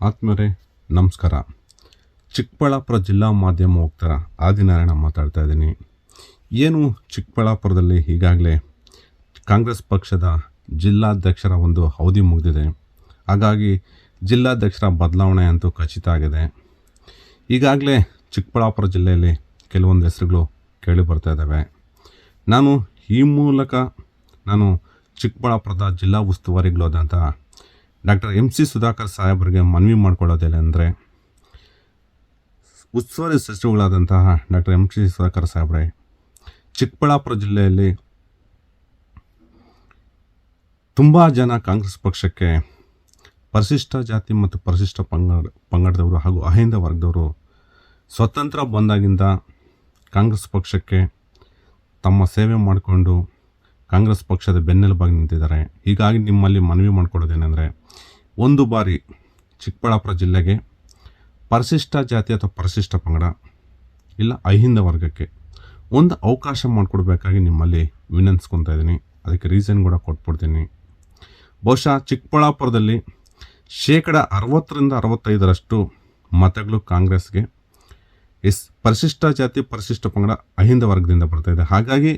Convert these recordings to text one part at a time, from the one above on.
ಆತ್ಮೀಯರೇ ನಮಸ್ಕಾರ. ಚಿಕ್ಕಬಳ್ಳಾಪುರ ಜಿಲ್ಲಾ ಮಾಧ್ಯಮ ವಕ್ತಾರ ಆದಿನಾರಾಯಣ ಮಾತಾಡ್ತಾ ಇದ್ದೀನಿ. ಏನು ಚಿಕ್ಕಬಳ್ಳಾಪುರದಲ್ಲಿ ಈಗಾಗಲೇ ಕಾಂಗ್ರೆಸ್ ಪಕ್ಷದ ಜಿಲ್ಲಾಧ್ಯಕ್ಷರ ಒಂದು ಅವಧಿ ಮುಗಿದಿದೆ. ಹಾಗಾಗಿ ಜಿಲ್ಲಾಧ್ಯಕ್ಷರ ಬದಲಾವಣೆ ಅಂತೂ ಖಚಿತ ಆಗಿದೆ. ಈಗಾಗಲೇ ಚಿಕ್ಕಬಳ್ಳಾಪುರ ಜಿಲ್ಲೆಯಲ್ಲಿ ಕೆಲವೊಂದು ಹೆಸರುಗಳು ಕೇಳಿ ಬರ್ತಾ ಇದ್ದಾವೆ. ಈ ಮೂಲಕ ನಾನು ಚಿಕ್ಕಬಳ್ಳಾಪುರದ ಜಿಲ್ಲಾ ಉಸ್ತುವಾರಿಗಳಾದಂಥ ಡಾಕ್ಟರ್ MC ಸುಧಾಕರ್ ಸಾಹೇಬರಿಗೆ ಮನವಿ ಮಾಡಿಕೊಳ್ಳೋದೇನೆಂದರೆ, ಉಸ್ತುವಾರಿ ಸಚಿವಗಳಾದಂತಹ ಡಾಕ್ಟರ್ MC ಸುಧಾಕರ್ ಸಾಹೇಬ್ರೆ, ಚಿಕ್ಕಬಳ್ಳಾಪುರ ಜಿಲ್ಲೆಯಲ್ಲಿ ತುಂಬ ಜನ ಕಾಂಗ್ರೆಸ್ ಪಕ್ಷಕ್ಕೆ ಪರಿಶಿಷ್ಟ ಜಾತಿ ಮತ್ತು ಪರಿಶಿಷ್ಟ ಪಂಗಡದವರು ಹಾಗೂ ಅಹಿಂದ ವರ್ಗದವರು ಸ್ವತಂತ್ರ ಬಂದಾಗಿಂದ ಕಾಂಗ್ರೆಸ್ ಪಕ್ಷಕ್ಕೆ ತಮ್ಮ ಸೇವೆ ಮಾಡಿಕೊಂಡು ಕಾಂಗ್ರೆಸ್ ಪಕ್ಷದ ಬೆನ್ನೆಲುಬಾಗಿ ನಿಂತಿದ್ದಾರೆ. ಹೀಗಾಗಿ ನಿಮ್ಮಲ್ಲಿ ಮನವಿ ಮಾಡಿಕೊಳ್ಳೋದೇನೆಂದರೆ, ಒಂದು ಬಾರಿ ಚಿಕ್ಕಬಳ್ಳಾಪುರ ಜಿಲ್ಲೆಗೆ ಪರಿಶಿಷ್ಟ ಜಾತಿ ಅಥವಾ ಪರಿಶಿಷ್ಟ ಪಂಗಡ ಇಲ್ಲ ಅಹಿಂದ ವರ್ಗಕ್ಕೆ ಒಂದು ಅವಕಾಶ ಮಾಡಿಕೊಡ್ಬೇಕಾಗಿ ನಿಮ್ಮಲ್ಲಿ ವಿನಂತಿಸ್ಕೊತಾ ಇದ್ದೀನಿ. ಅದಕ್ಕೆ ರೀಸನ್ ಕೂಡ ಕೊಟ್ಬಿಡ್ತೀನಿ. ಬಹುಶಃ ಚಿಕ್ಕಬಳ್ಳಾಪುರದಲ್ಲಿ 60-65% ಮತಗಳು ಕಾಂಗ್ರೆಸ್ಗೆ ಪರಿಶಿಷ್ಟ ಜಾತಿ ಪರಿಶಿಷ್ಟ ಪಂಗಡ ಅಹಿಂದ ವರ್ಗದಿಂದ ಬರ್ತಾಯಿದೆ. ಹಾಗಾಗಿ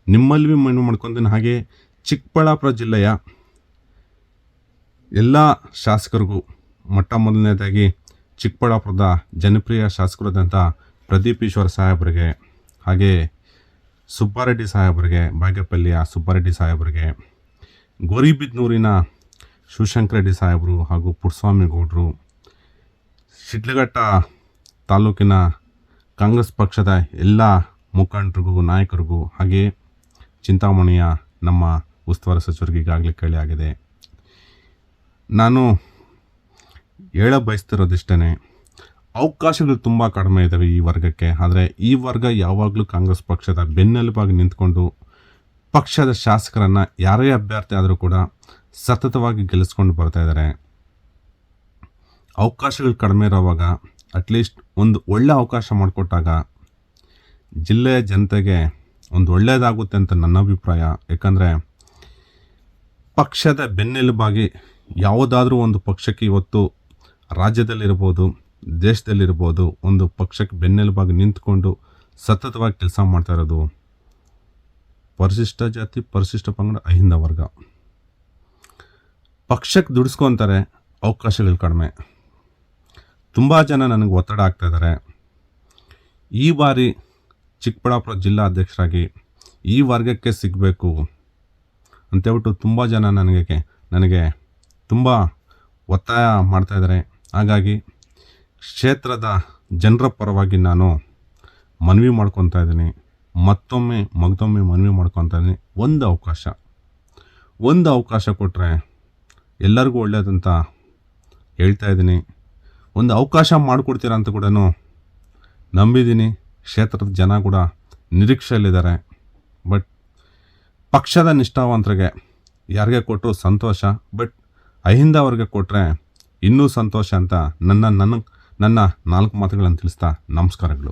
ನಿಮ್ಮಲ್ಲಿ ಮನವಿ ಮಾಡ್ಕೊತೀನಿ. ಹಾಗೆ ಚಿಕ್ಕಬಳ್ಳಾಪುರ ಜಿಲ್ಲೆಯ ಎಲ್ಲ ಶಾಸಕರಿಗೂ ಮೊದಲನೇದಾಗಿ ಚಿಕ್ಕಬಳ್ಳಾಪುರದ ಜನಪ್ರಿಯ ಶಾಸಕರಾದಂಥ ಪ್ರದೀಪ್ ಈಶ್ವರ್ ಸಾಹೇಬರಿಗೆ, ಹಾಗೆ ಸುಬ್ಬಾರೆಡ್ಡಿ ಸಾಹೇಬರಿಗೆ, ಬಾಗೇಪಲ್ಲಿಯ ಸುಬ್ಬಾರೆಡ್ಡಿ ಸಾಹೇಬರಿಗೆ, ಗೋರಿಬಿದನೂರಿನ ಶಿವಶಂಕರ ರೆಡ್ಡಿ ಸಾಹೇಬರು ಹಾಗೂ ಪುಟ್ಟಸ್ವಾಮಿ ಗೌಡರು, ಶಿಡ್ಲಘಟ್ಟ ತಾಲೂಕಿನ ಕಾಂಗ್ರೆಸ್ ಪಕ್ಷದ ಎಲ್ಲ ಮುಖಂಡರಿಗೂ ನಾಯಕರಿಗೂ, ಹಾಗೆ ಚಿಂತಾಮಣಿಯ ನಮ್ಮ ಉಸ್ತುವಾರಿ ಸಚಿವರಿಗೆ ಈಗಾಗಲೇ ಕೇಳಿ ಆಗಿದೆ. ನಾನು ಬಯಸ್ತಿರೋದಿಷ್ಟೇ, ಅವಕಾಶಗಳು ತುಂಬ ಕಡಿಮೆ ಇದ್ದಾವೆ ಈ ವರ್ಗಕ್ಕೆ. ಆದರೆ ಈ ವರ್ಗ ಯಾವಾಗಲೂ ಕಾಂಗ್ರೆಸ್ ಪಕ್ಷದ ಬೆನ್ನೆಲುಬಾಗಿ ನಿಂತ್ಕೊಂಡು ಪಕ್ಷದ ಶಾಸಕರನ್ನು ಯಾರೇ ಅಭ್ಯರ್ಥಿ ಆದರೂ ಕೂಡ ಸತತವಾಗಿ ಗೆಲ್ಲಿಸ್ಕೊಂಡು ಬರ್ತಾಯಿದ್ದಾರೆ. ಅವಕಾಶಗಳು ಕಡಿಮೆ ಇರೋವಾಗ ಅಟ್ಲೀಸ್ಟ್ ಒಂದು ಒಳ್ಳೆ ಅವಕಾಶ ಮಾಡಿಕೊಟ್ಟಾಗ ಜಿಲ್ಲೆಯ ಜನತೆಗೆ ಒಂದು ಒಳ್ಳೆಯದಾಗುತ್ತೆ ಅಂತ ನನ್ನ ಅಭಿಪ್ರಾಯ. ಯಾಕಂದರೆ ಪಕ್ಷದ ಬೆನ್ನೆಲುಬಾಗಿ ಯಾವುದಾದ್ರೂ ಒಂದು ಪಕ್ಷಕ್ಕೆ ಇವತ್ತು ರಾಜ್ಯದಲ್ಲಿರ್ಬೋದು, ದೇಶದಲ್ಲಿರ್ಬೋದು, ಒಂದು ಪಕ್ಷಕ್ಕೆ ಬೆನ್ನೆಲುಬಾಗಿ ನಿಂತ್ಕೊಂಡು ಸತತವಾಗಿ ಕೆಲಸ ಮಾಡ್ತಾ ಇರೋದು ಪರಿಶಿಷ್ಟ ಜಾತಿ ಪರಿಶಿಷ್ಟ ಪಂಗಡ ಅಹಿಂದ ವರ್ಗ. ಪಕ್ಷಕ್ಕೆ ದುಡಿಸ್ಕೊತಾರೆ, ಅವಕಾಶಗಳು ಕಡಿಮೆ. ತುಂಬ ಜನ ನನಗೆ ಒತ್ತಡ ಆಗ್ತಾಯಿದ್ದಾರೆ. ಈ ಬಾರಿ ಚಿಕ್ಕಬಳ್ಳಾಪುರ ಜಿಲ್ಲಾ ಅಧ್ಯಕ್ಷರಾಗಿ ಈ ವರ್ಗಕ್ಕೆ ಸಿಗಬೇಕು ಅಂತೇಳ್ಬಿಟ್ಟು ತುಂಬ ಜನ ನನಗೆ ತುಂಬ ಒತ್ತಾಯ ಮಾಡ್ತಾಯಿದ್ದಾರೆ. ಹಾಗಾಗಿ ಕ್ಷೇತ್ರದ ಜನರ ಪರವಾಗಿ ನಾನು ಮನವಿ ಮಾಡ್ಕೊತಾ ಇದ್ದೀನಿ. ಮತ್ತೊಮ್ಮೆ ಮನವಿ ಮಾಡ್ಕೊತಾ ಇದ್ದೀನಿ. ಒಂದು ಅವಕಾಶ ಕೊಟ್ಟರೆ ಎಲ್ಲರಿಗೂ ಒಳ್ಳೆಯದಂತ ಹೇಳ್ತಾ ಇದ್ದೀನಿ. ಒಂದು ಅವಕಾಶ ಮಾಡಿಕೊಡ್ತೀರಾ ಅಂತ ಕೂಡ ನಂಬಿದ್ದೀನಿ. ಕ್ಷೇತ್ರದ ಜನ ಕೂಡ ನಿರೀಕ್ಷೆಯಲ್ಲಿದ್ದಾರೆ. ಬಟ್ ಪಕ್ಷದ ನಿಷ್ಠಾವಂತರಿಗೆ ಯಾರಿಗೆ ಕೊಟ್ಟರು ಸಂತೋಷ, ಬಟ್ ಅಹಿಂದ ಅವ್ರಿಗೆ ಕೊಟ್ಟರೆ ಇನ್ನೂ ಸಂತೋಷ ಅಂತ ನನ್ನ 4 ಮಾತುಗಳನ್ನು ತಿಳಿಸ್ತಾ ನಮಸ್ಕಾರಗಳು.